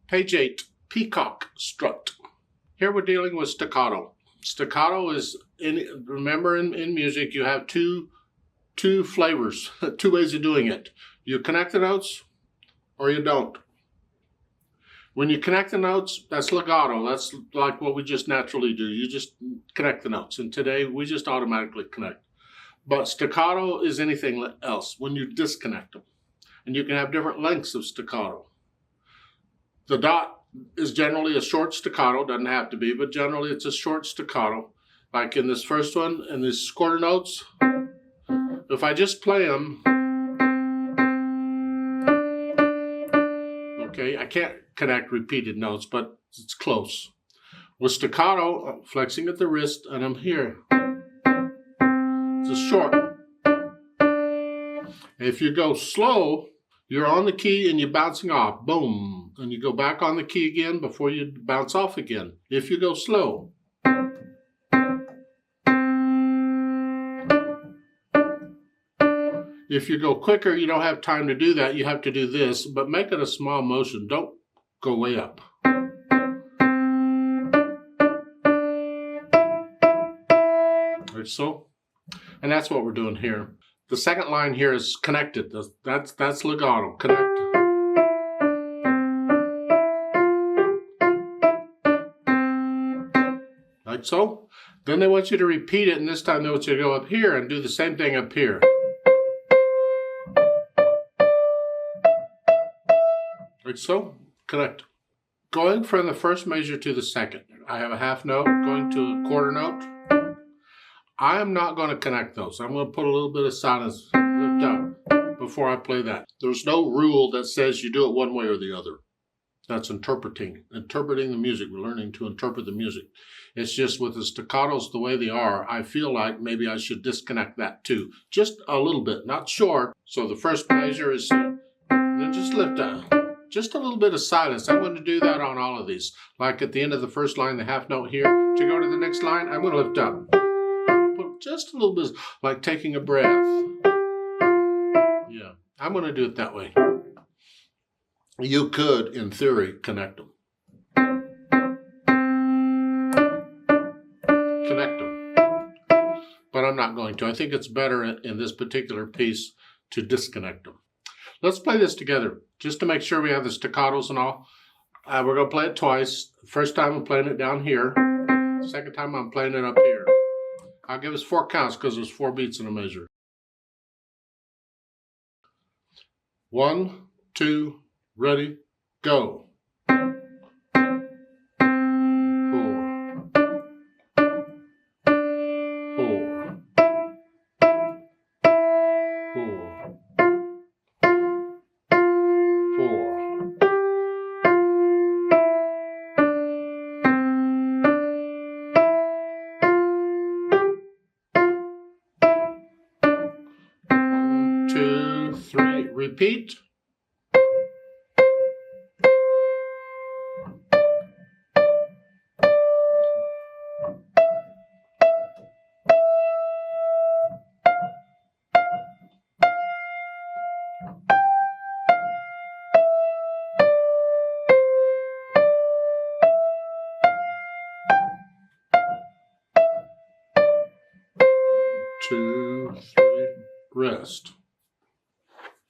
Page 8, Peacock Strut. Here we're dealing with staccato. Staccato is, remember in music you have two flavors, two ways of doing it. You connect the notes or you don't. When you connect the notes, that's legato. That's like what we just naturally do. You just connect the notes. And today we just automatically connect. But staccato is anything else when you disconnect them. And you can have different lengths of staccato. The dot is generally a short staccato, doesn't have to be, but generally it's a short staccato. Like in this first one, and these quarter notes, if I just play them, okay, I can't connect repeated notes, but it's close. With staccato, I'm flexing at the wrist, and I'm here. It's a short. If you go slow, you're on the key and you're bouncing off, boom, and you go back on the key again before you bounce off again. If you go slow. If you go quicker, you don't have time to do that. You have to do this, but make it a small motion. Don't go way up. Like so. And that's what we're doing here. The second line here is connected. That's legato. Connect. Like so. Then they want you to repeat it, and this time they want you to go up here and do the same thing up here. Like so. Connect. Going from the first measure to the second. I have a half note going to a quarter note. I am not going to connect those. I'm going to put a little bit of silence, lift up, before I play that. There's no rule that says you do it one way or the other. That's interpreting the music. We're learning to interpret the music. It's just with the staccatos the way they are, I feel like maybe I should disconnect that too. Just a little bit, not short. So the first measure is, then just lift up. Just a little bit of silence. I'm going to do that on all of these. Like at the end of the first line, the half note here. To go to the next line, I'm going to lift up. Just a little bit, like taking a breath. Yeah, I'm going to do it that way. You could, in theory, connect them. Connect them. But I'm not going to. I think it's better in this particular piece to disconnect them. Let's play this together, just to make sure we have the staccatos and all. We're going to play it twice. First time I'm playing it down here. Second time I'm playing it up here. I'll give us 4 counts because there's 4 beats in a measure. 1, 2, ready, go. 4, 4, 4, 4. 1, 2, 3, repeat. Two, three, rest.